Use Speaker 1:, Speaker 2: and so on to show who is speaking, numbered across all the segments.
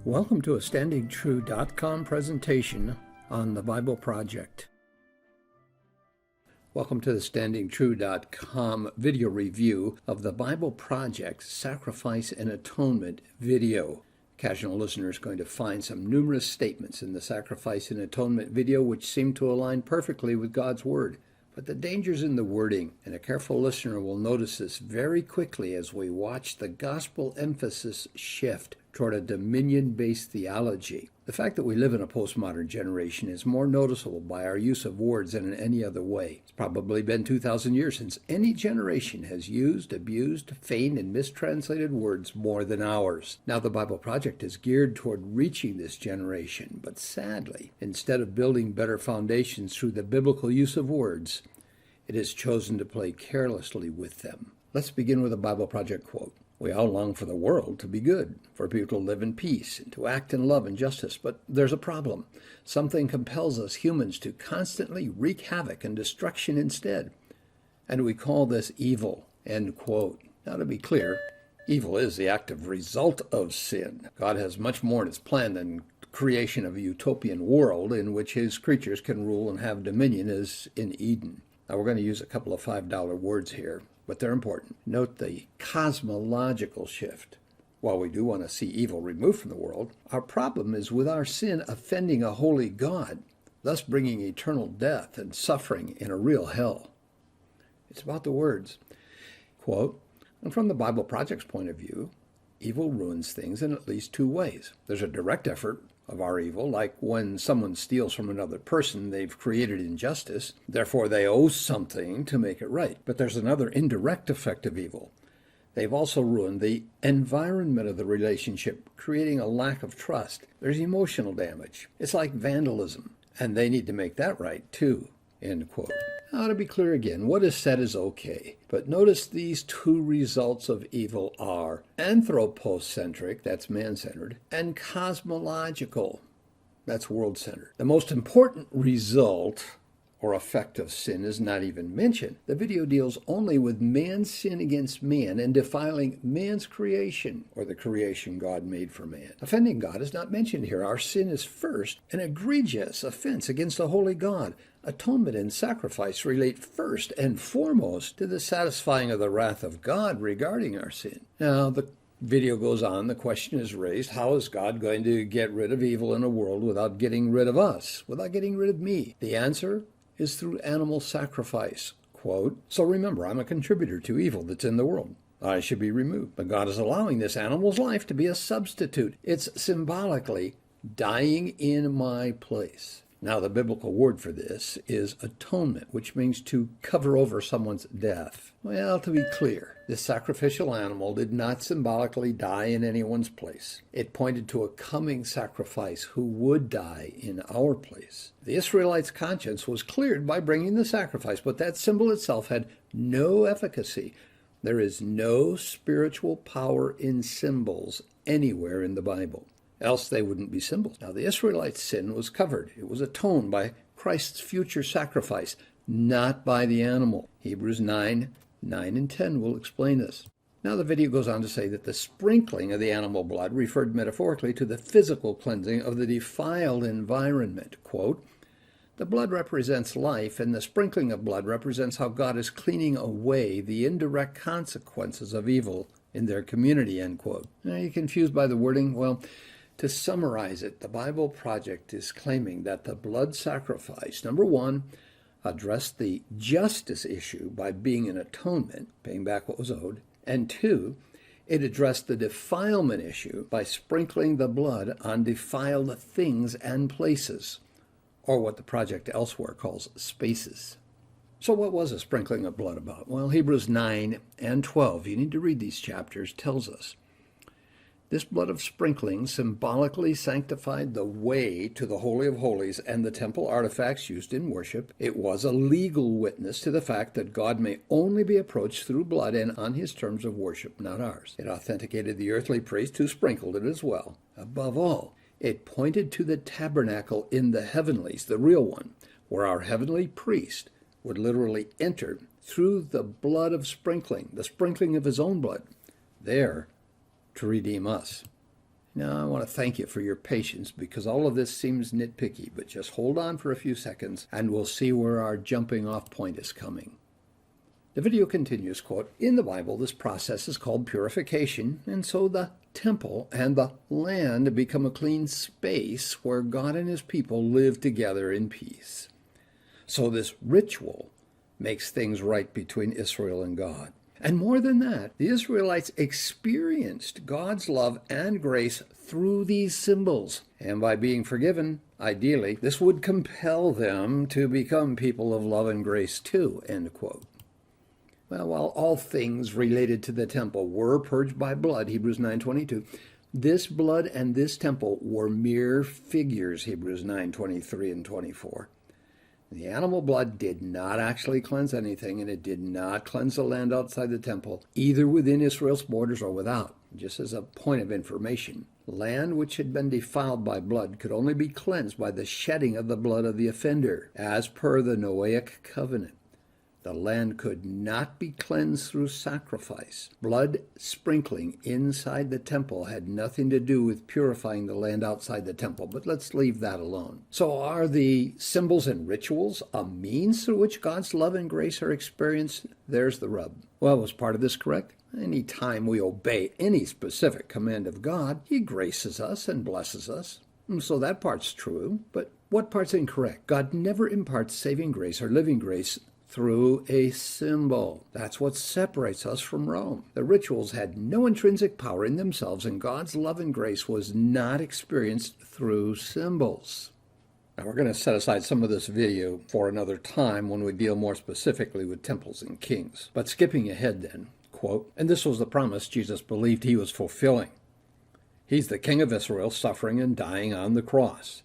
Speaker 1: Welcome to a StandingTrue.com presentation on the Bible Project. Welcome to the StandingTrue.com video review of the Bible Project Sacrifice and Atonement video. Casual listeners are going to find some numerous statements in the Sacrifice and Atonement video which seem to align perfectly with God's Word. But the danger's in the wording, and a careful listener will notice this very quickly as we watch the gospel emphasis shift toward a dominion-based theology. The fact that we live in a postmodern generation is more noticeable by our use of words than in any other way. It's probably been 2,000 years since any generation has used, abused, feigned, and mistranslated words more than ours. Now the Bible Project is geared toward reaching this generation, but sadly, instead of building better foundations through the biblical use of words, it has chosen to play carelessly with them. Let's begin with a Bible Project quote. We all long for the world to be good, for people to live in peace, and to act in love and justice. But there's a problem. Something compels us humans to constantly wreak havoc and destruction instead. And we call this evil, end quote. Now to be clear, evil is the active result of sin. God has much more in his plan than the creation of a utopian world in which his creatures can rule and have dominion as in Eden. Now we're going to use a couple of $5 words here, but they're important. Note the cosmological shift. While we do want to see evil removed from the world, our problem is with our sin offending a holy God, thus bringing eternal death and suffering in a real hell. It's about the words. Quote, and from the Bible Project's point of view, evil ruins things in at least two ways. There's a direct effort of our evil, like when someone steals from another person, they've created injustice, therefore they owe something to make it right. But there's another indirect effect of evil. They've also ruined the environment of the relationship, creating a lack of trust. There's emotional damage. It's like vandalism, and they need to make that right too, end quote. Now, to be clear again, what is said is okay, but notice these two results of evil are anthropocentric, that's man-centered, and cosmological, that's world-centered. The most important result or effect of sin is not even mentioned. The video deals only with man's sin against man and defiling man's creation, or the creation God made for man. Offending God is not mentioned here. Our sin is first an egregious offense against a holy God. Atonement and sacrifice relate first and foremost to the satisfying of the wrath of God regarding our sin. Now, the video goes on. The question is raised, how is God going to get rid of evil in a world without getting rid of us, without getting rid of me? The answer is through animal sacrifice. Quote, so remember, I'm a contributor to evil that's in the world. I should be removed. But God is allowing this animal's life to be a substitute. It's symbolically dying in my place. Now, the biblical word for this is atonement, which means to cover over someone's death. Well, to be clear, this sacrificial animal did not symbolically die in anyone's place. It pointed to a coming sacrifice who would die in our place. The Israelites' conscience was cleared by bringing the sacrifice, but that symbol itself had no efficacy. There is no spiritual power in symbols anywhere in the Bible. Else they wouldn't be symbols. Now, the Israelites' sin was covered. It was atoned by Christ's future sacrifice, not by the animal. Hebrews 9 and 10 will explain this. Now, the video goes on to say that the sprinkling of the animal blood referred metaphorically to the physical cleansing of the defiled environment. Quote, the blood represents life, and the sprinkling of blood represents how God is cleaning away the indirect consequences of evil in their community, end quote. Are you confused by the wording? Well, to summarize it, the Bible Project is claiming that the blood sacrifice, number one, addressed the justice issue by being an atonement, paying back what was owed, and two, it addressed the defilement issue by sprinkling the blood on defiled things and places, or what the project elsewhere calls spaces. So what was a sprinkling of blood about? Well, Hebrews 9 and 12, you need to read these chapters, tells us. This blood of sprinkling symbolically sanctified the way to the Holy of Holies and the temple artifacts used in worship. It was a legal witness to the fact that God may only be approached through blood and on his terms of worship, not ours. It authenticated the earthly priest who sprinkled it as well. Above all, it pointed to the tabernacle in the heavenlies, the real one, where our heavenly priest would literally enter through the blood of sprinkling, the sprinkling of his own blood, there to redeem us. Now, I want to thank you for your patience because all of this seems nitpicky, but just hold on for a few seconds and we'll see where our jumping off point is coming. The video continues, quote, "In the Bible, this process is called purification, and so the temple and the land become a clean space where God and his people live together in peace. So this ritual makes things right between Israel and God. And more than that, the Israelites experienced God's love and grace through these symbols. And by being forgiven, ideally, this would compel them to become people of love and grace too," end quote. Well, while all things related to the temple were purged by blood, Hebrews 9:22, this blood and this temple were mere figures, Hebrews 9:23 and 24. The animal blood did not actually cleanse anything, and it did not cleanse the land outside the temple, either within Israel's borders or without. Just as a point of information, land which had been defiled by blood could only be cleansed by the shedding of the blood of the offender, as per the Noahic covenant. The land could not be cleansed through sacrifice. Blood sprinkling inside the temple had nothing to do with purifying the land outside the temple, but let's leave that alone. So are the symbols and rituals a means through which God's love and grace are experienced? There's the rub. Well, was part of this correct? Any time we obey any specific command of God, he graces us and blesses us. So that part's true, but what part's incorrect? God never imparts saving grace or living grace through a symbol. That's what separates us from Rome. The rituals had no intrinsic power in themselves, and God's love and grace was not experienced through symbols. Now, we're going to set aside some of this video for another time when we deal more specifically with temples and kings. But skipping ahead then, quote, "And this was the promise Jesus believed he was fulfilling. He's the King of Israel, suffering and dying on the cross."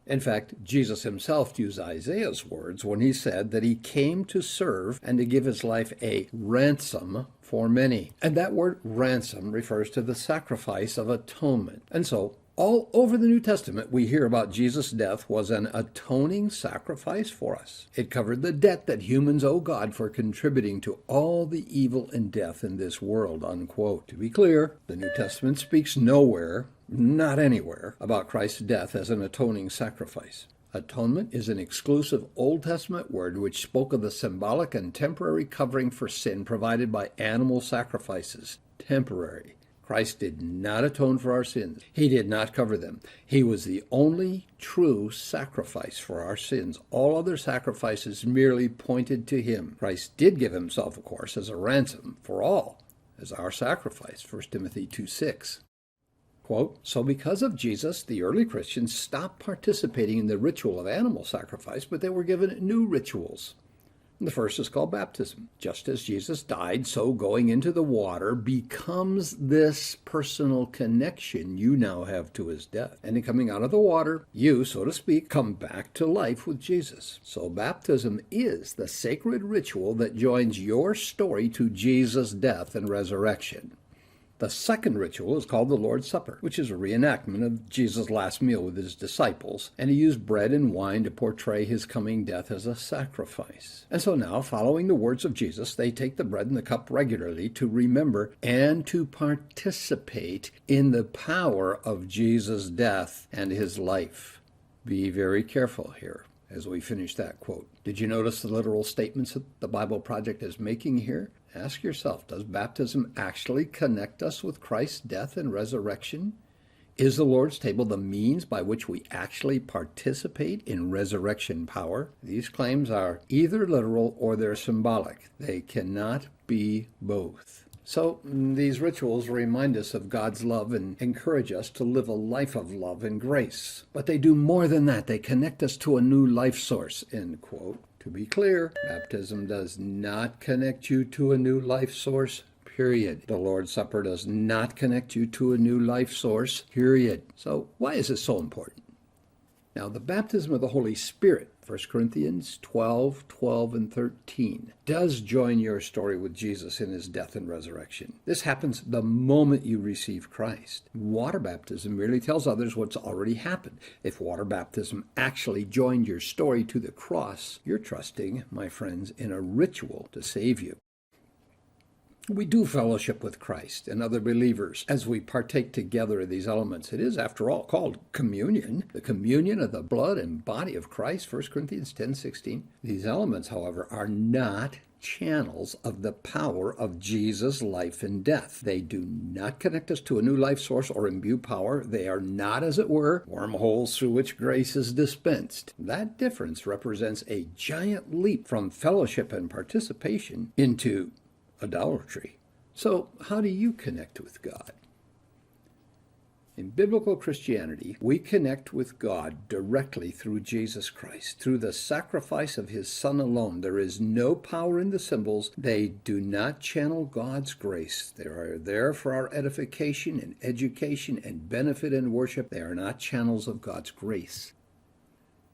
Speaker 1: In fact, Jesus himself used Isaiah's words when he said that he came to serve and to give his life a ransom for many. And that word ransom refers to the sacrifice of atonement. And so, all over the New Testament, we hear about Jesus' death was an atoning sacrifice for us. It covered the debt that humans owe God for contributing to all the evil and death in this world, unquote. To be clear, the New Testament speaks nowhere, not anywhere, about Christ's death as an atoning sacrifice. Atonement is an exclusive Old Testament word which spoke of the symbolic and temporary covering for sin provided by animal sacrifices. Temporary. Christ did not atone for our sins. He did not cover them. He was the only true sacrifice for our sins. All other sacrifices merely pointed to him. Christ did give himself, of course, as a ransom for all, as our sacrifice, 1 Timothy 2:6. Quote, "So because of Jesus, the early Christians stopped participating in the ritual of animal sacrifice, but they were given new rituals. The first is called baptism. Just as Jesus died, so going into the water becomes this personal connection you now have to his death. And in coming out of the water, you, so to speak, come back to life with Jesus. So baptism is the sacred ritual that joins your story to Jesus' death and resurrection. The second ritual is called the Lord's Supper, which is a reenactment of Jesus' last meal with his disciples, and he used bread and wine to portray his coming death as a sacrifice. And so now, following the words of Jesus, they take the bread and the cup regularly to remember and to participate in the power of Jesus' death and his life. Be very careful here as we finish that quote. Did you notice the literal statements that the Bible Project is making here? Ask yourself, does baptism actually connect us with Christ's death and resurrection? Is the Lord's table the means by which we actually participate in resurrection power? These claims are either literal or they're symbolic. They cannot be both. So these rituals remind us of God's love and encourage us to live a life of love and grace. But they do more than that. They connect us to a new life source, end quote. To be clear, baptism does not connect you to a new life source, period. The Lord's Supper does not connect you to a new life source, period. So why is this so important? Now, the baptism of the Holy Spirit, 1 Corinthians 12 and 13, does join your story with Jesus in his death and resurrection. This happens the moment you receive Christ. Water baptism merely tells others what's already happened. If water baptism actually joined your story to the cross, you're trusting, my friends, in a ritual to save you. We do fellowship with Christ and other believers as we partake together of these elements. It is, after all, called communion, the communion of the blood and body of Christ, 1 Corinthians 10:16. These elements, however, are not channels of the power of Jesus' life and death. They do not connect us to a new life source or imbue power. They are not, as it were, wormholes through which grace is dispensed. That difference represents a giant leap from fellowship and participation into idolatry. So, how do you connect with God? In biblical Christianity, we connect with God directly through Jesus Christ, through the sacrifice of his Son alone. There is no power in the symbols. They do not channel God's grace. They are there for our edification and education and benefit and worship. They are not channels of God's grace.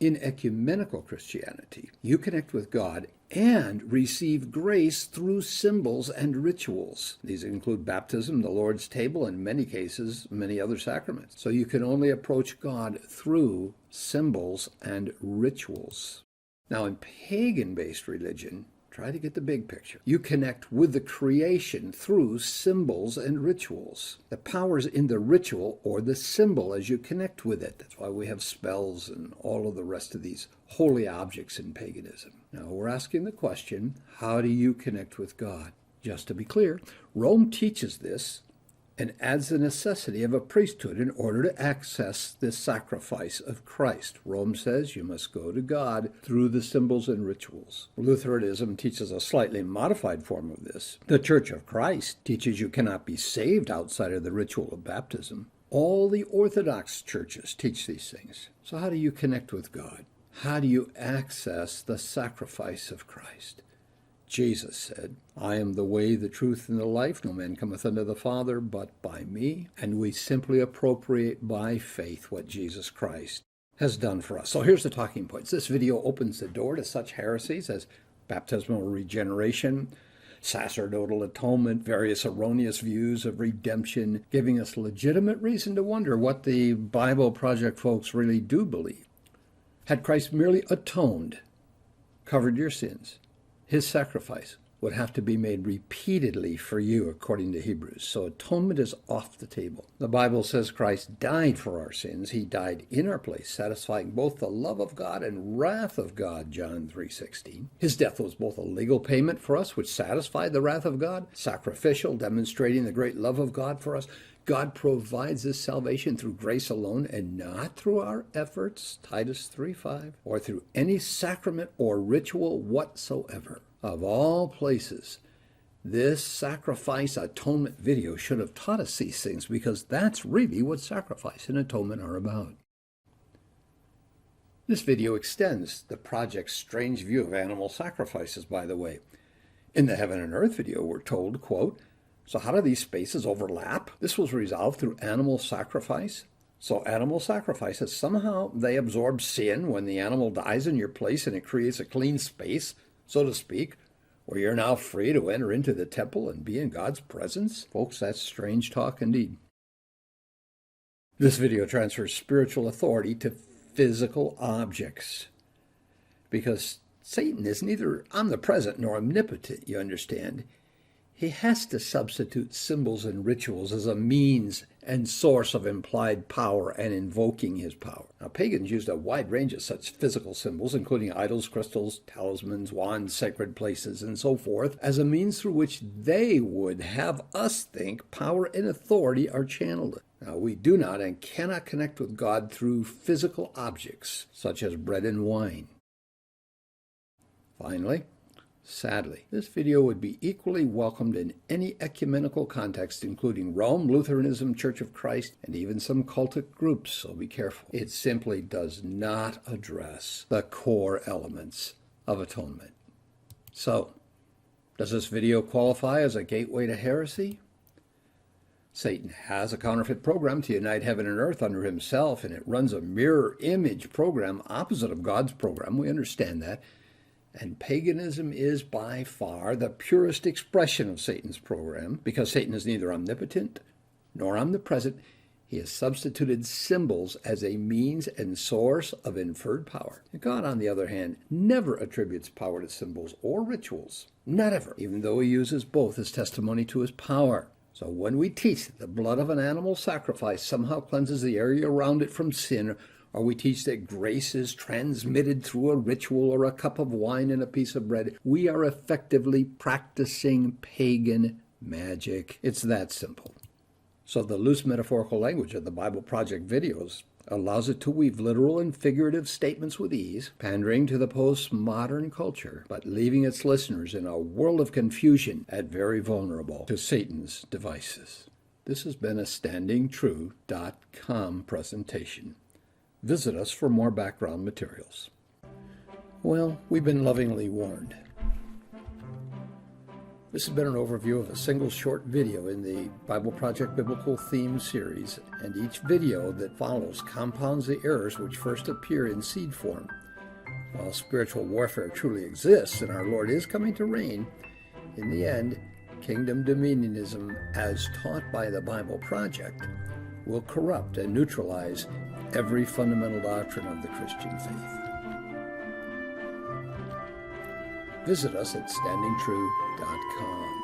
Speaker 1: In ecumenical Christianity, you connect with God and receive grace through symbols and rituals. These include baptism, the Lord's table, and in many cases, many other sacraments. So you can only approach God through symbols and rituals. Now, in pagan-based religion, try to get the big picture. You connect with the creation through symbols and rituals. The power's in the ritual or the symbol as you connect with it. That's why we have spells and all of the rest of these holy objects in paganism. Now, we're asking the question, how do you connect with God? Just to be clear, Rome teaches this and adds the necessity of a priesthood in order to access the sacrifice of Christ. Rome says you must go to God through the symbols and rituals. Lutheranism teaches a slightly modified form of this. The Church of Christ teaches you cannot be saved outside of the ritual of baptism. All the Orthodox churches teach these things. So how do you connect with God? How do you access the sacrifice of Christ? Jesus said, I am the way, the truth, and the life. No man cometh unto the Father but by me. And we simply appropriate by faith what Jesus Christ has done for us. So here's the talking points. This video opens the door to such heresies as baptismal regeneration, sacerdotal atonement, various erroneous views of redemption, giving us legitimate reason to wonder what the Bible Project folks really do believe. Had Christ merely atoned, covered your sins, his sacrifice would have to be made repeatedly for you, according to Hebrews. So atonement is off the table. The Bible says Christ died for our sins. He died in our place, satisfying both the love of God and wrath of God, John 3:16. His death was both a legal payment for us, which satisfied the wrath of God, sacrificial, demonstrating the great love of God for us. God provides this salvation through grace alone and not through our efforts, Titus 3:5, or through any sacrament or ritual whatsoever. Of all places, this sacrifice atonement video should have taught us these things, because that's really what sacrifice and atonement are about. This video extends the project's strange view of animal sacrifices, by the way. In the Heaven and Earth video, we're told, quote, so how do these spaces overlap? This was resolved through animal sacrifice. So animal sacrifices, somehow they absorb sin when the animal dies in your place, and it creates a clean space, so to speak, where you're now free to enter into the temple and be in God's presence. Folks, that's strange talk indeed. This video transfers spiritual authority to physical objects, because Satan is neither omnipresent nor omnipotent, you understand. He has to substitute symbols and rituals as a means and source of implied power and invoking his power. Now, pagans used a wide range of such physical symbols, including idols, crystals, talismans, wands, sacred places, and so forth, as a means through which they would have us think power and authority are channeled. Now, we do not and cannot connect with God through physical objects, such as bread and wine. Finally, sadly, this video would be equally welcomed in any ecumenical context, including Rome, Lutheranism, Church of Christ, and even some cultic groups, so be careful. It simply does not address the core elements of atonement. So, does this video qualify as a gateway to heresy? Satan has a counterfeit program to unite heaven and earth under himself, and it runs a mirror image program opposite of God's program. We understand that. And paganism is by far the purest expression of Satan's program, because Satan is neither omnipotent nor omnipresent. He has substituted symbols as a means and source of inferred power. God, on the other hand, never attributes power to symbols or rituals. Not ever, even though he uses both as testimony to his power. So when we teach that the blood of an animal sacrifice somehow cleanses the area around it from sin, or we teach that grace is transmitted through a ritual or a cup of wine and a piece of bread, we are effectively practicing pagan magic. It's that simple. So the loose metaphorical language of the Bible Project videos allows it to weave literal and figurative statements with ease, pandering to the postmodern culture, but leaving its listeners in a world of confusion and very vulnerable to Satan's devices. This has been a standingtrue.com presentation. Visit us for more background materials. Well, we've been lovingly warned. This has been an overview of a single short video in the Bible Project Biblical Theme series, and each video that follows compounds the errors which first appear in seed form. While spiritual warfare truly exists and our Lord is coming to reign, in the end, kingdom dominionism, as taught by the Bible Project, will corrupt and neutralize every fundamental doctrine of the Christian faith. Visit us at standingtrue.com.